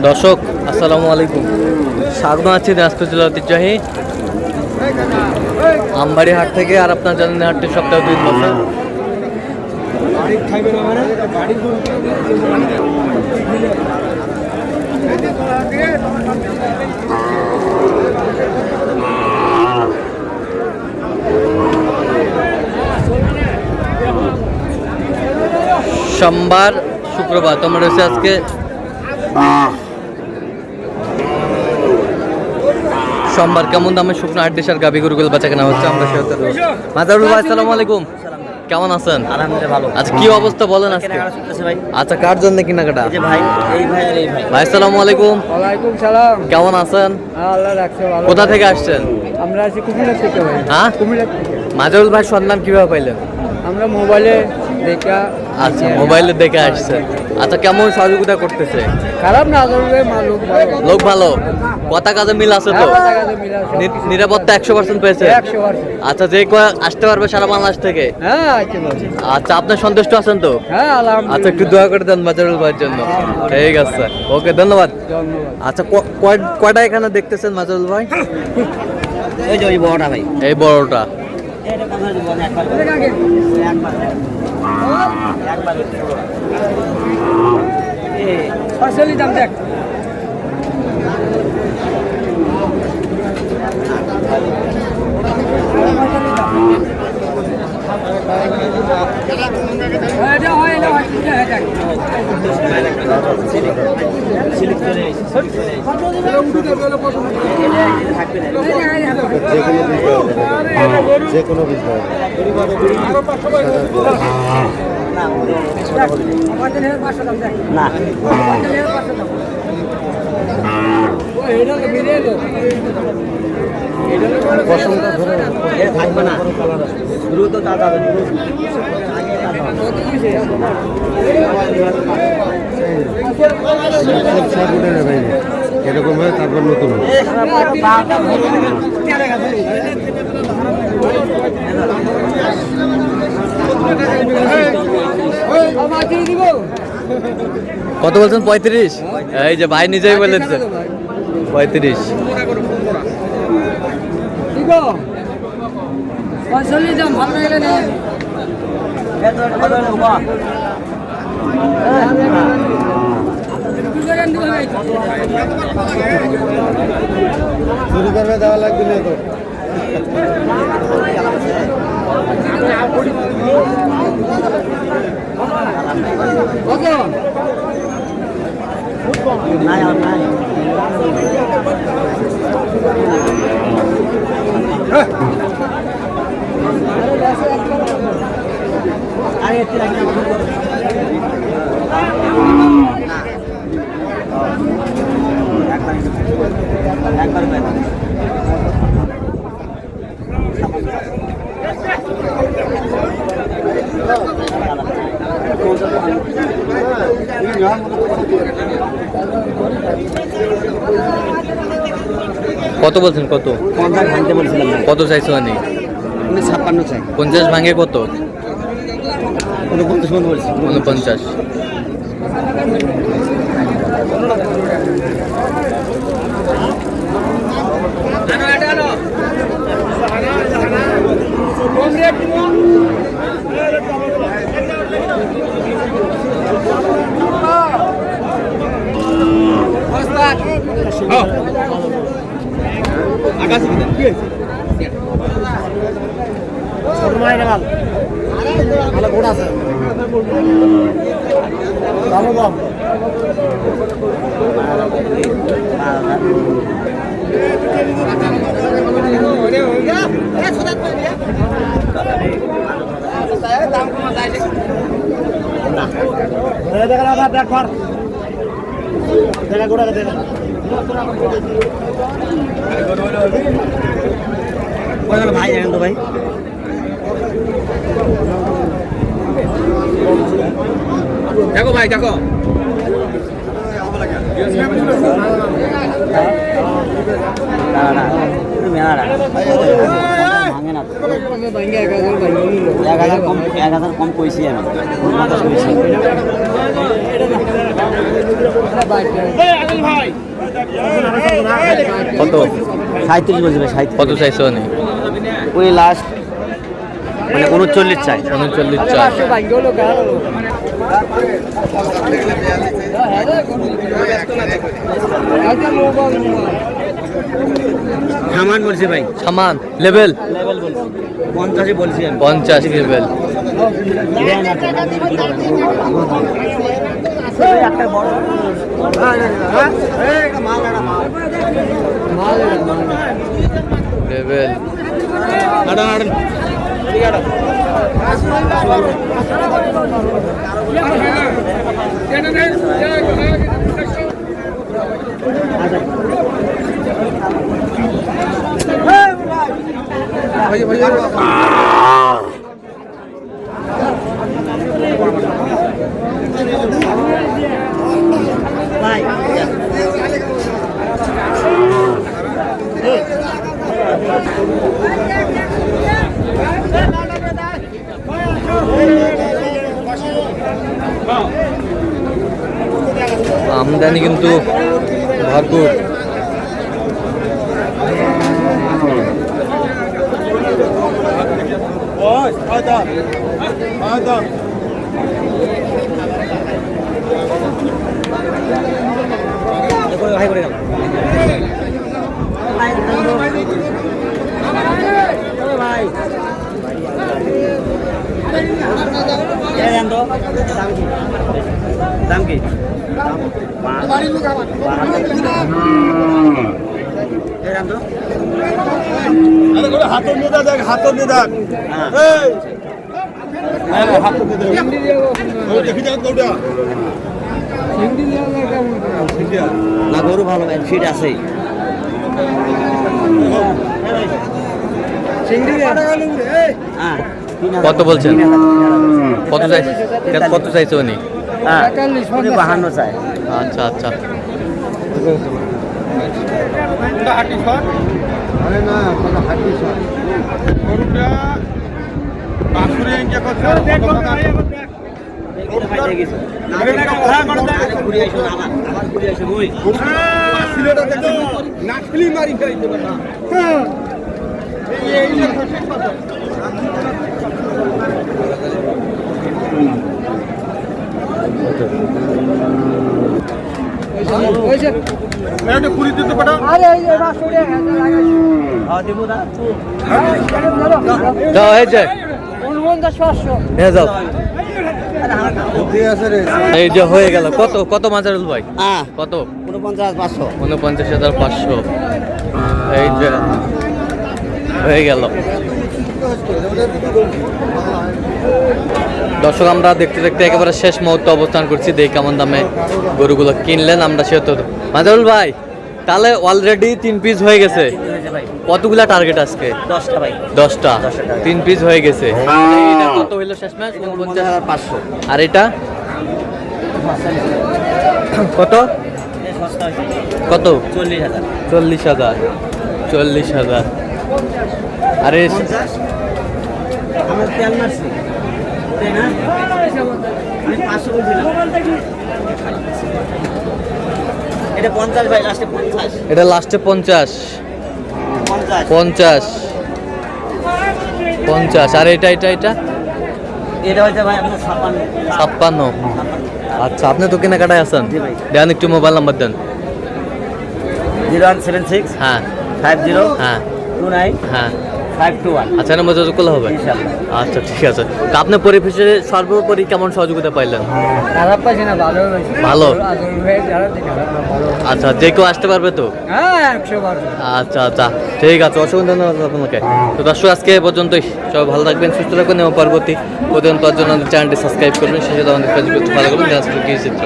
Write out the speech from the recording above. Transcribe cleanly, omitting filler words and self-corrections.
দর্শক আসসালামু আলাইকুম, স্বাগত আছি দিনাজপুর জেলা ঐতিহ্যবাহী আমবাড়ি হাট থেকে। আর আপনার জানেন হাটটি সপ্তাহে 2 বছর। সোমবার শুক্রবার তোমার রয়েছে আজকে সোমবার। কেমন দামে শুকনো 8 দেশের গাভী গরুগুলো বাচ্চা কেনা হচ্ছে আমরা সেটা মাজারুল ভাই আসসালামু আলাইকুম, কেমন আছেন? আলহামদুলিল্লাহ ভালো। আচ্ছা কি অবস্থা বলেন আজকে? ভাই আচ্ছা কার জন্য কেনাকাটা? এই যে ভাই এই ভাই আর এই ভাই। ভাই আসসালামু আলাইকুম। ওয়ালাইকুম সালাম। কেমন আছেন? আল্লাহ রাখছে ভালো। কোথা থেকে আসছেন? আমরা আছি কুমিল্লা থেকে ভাই। হ্যাঁ কুমিল্লা থেকে। মাজারুল ভাই সন্ধান কিভাবে পাইলেন? আমরা মোবাইলে দেখা। আচ্ছা মোবাইলে দেখে আসছেন। আচ্ছা কেমন সহযোগিতা করতেছে? খারাপ না ধরবে মালুক ভালো। লোক ভালো, কথা কাজে মিল আছে তো? নিরাপত্তা 100% পেয়েছে? 100%। আচ্ছা যে কেউ আসতে পারবে সারা বাংলাদেশ থেকে? হ্যাঁ আইতে পারবে। আচ্ছা আপনি সন্তুষ্ট আছেন তো? হ্যাঁ আলহামদুলিল্লাহ। আচ্ছা একটু দোয়া করে দেন মাজারুল ভাইয়ের জন্য। ঠিক আছে, ওকে ধন্যবাদ। ধন্যবাদ। আচ্ছা কয়টা এখানে দেখতেছেন মাজারুল ভাই? এই যে ওই বড়টা ভাই। এই বড়টা এটা কথা দিব না একবার। একবার এই আসলে দাম দেখ। এটা হয় এটা হয় সিলিক করে যে কোনো বিষয় না থাকবে না দ্রুত দাদা এরকম হয় তারপর নতুন কত বলছেন? 35? এই যে ভাই নিজেই বলেছে 35। দাম ভালো লাগলে না। চুরি করবে দেওয়া লাগবে না তো। কত বলছেন? কত 50 ভাঙতে বলছিলাম। কত চাইছো? মানে 56 চাই। 50 ভাঙে কত? 49 বলছি। 49। ভালো গুণ আছে। ভাই জানেন তো ভাই দেখো ভাই দেখো মেলাটা ভাঙে না। 1,000 কম কইছি আমি 49 কইছি। কত 37 বলছি ভাই 37। কত চাইছো নি ওই লাস্ট মানে 39 চাই। 39 চাই। সামান বলছি ভাই, সামান লেভেল লেভেল বলছি 50 বলছি আমি। 50 লেভেল। একটা বড় লেভেল আমদানি কিন্তু ভরপুর। ভাই করে গেল ভাই দাম কি হাতত নিয়ে দেখ, হাতত নিয়ে দেখ। দেখি দেখ কোনটা। না গরু ভালো ভাই, ফিট আছে। কত বলছেন? কত চাই কত চাইছো উনি? 52 চাই। আচ্ছা আচ্ছা। আরে না, কত হাঁটি সব। গরুটা বাছুরে ইনকে করছে। সিলেটা দেখছি নাকলি মারি খাইতে না। এই সঠিক কথা। এটা কুড়ি দিতে পারো। যাও এই যে নিয়ে যাও। এই যে হয়ে গেল। কত কত মাজারুল ভাই? কত? 49,500। 49,500। এই যে হয়ে গেল। দর্শক আমরা দেখতে দেখতে একেবারে শেষ মুহূর্তে অবস্থান করছি। দেখি কেমন দামে গরুগুলো কিনলেন আমরা সেহেতু। মাজারুল ভাই তাহলে অলরেডি 3 পিস হয়ে গেছে। কতগুলা টার্গেট আজকে? 10টা ভাই। 10টা। 3 পিস হয়ে গেছে। এটা কত হইলো শেষ ম্যাচ? 49,500। আর এটা কত? কত? 40,000। 40,000। 40,000। আরে 50 আমার তেল মারছি তাই না? আমি 500 বলছিলাম। এটা 50 ভাই, লাস্টে 50। এটা লাস্টে 50। 50 50। আর এটা এটা এটা এটা হইছে ভাই আপনার 56। 56। আচ্ছা আপনি তো কেনাকাটায় আছেন। জি ভাই। দেন একটু মোবাইল নাম্বার দেন। 0176 হ্যাঁ 50 হ্যাঁ 29 হ্যাঁ। 521। আচ্ছা নম্বর যোগাযোগ করলে হবে। ইনশাআল্লাহ। আচ্ছা ঠিক আছে। তা আপনি পরিবেশে সর্বোপরি কেমন সহযোগিতা পাইলেন? খারাপ পাইছি না, ভালো ভালো। ভালো। আচ্ছা যে কেউ আসতে পারবে তো? হ্যাঁ 100 আচ্ছা আচ্ছা ঠিক আছে। অসংখ্য ধন্যবাদ আপনাকে। তো দর্শক আজকে এ পর্যন্তই। সবাই ভালো থাকবেন, সুস্থ থাকবেন এবং পরবর্তী প্রতিদিন পাওয়ার জন্য আমাদের চ্যানেলটি সাবস্ক্রাইব করবেন। সেই সাথে আমাদের ফেসবুক ফলো করবেন। চিত্র।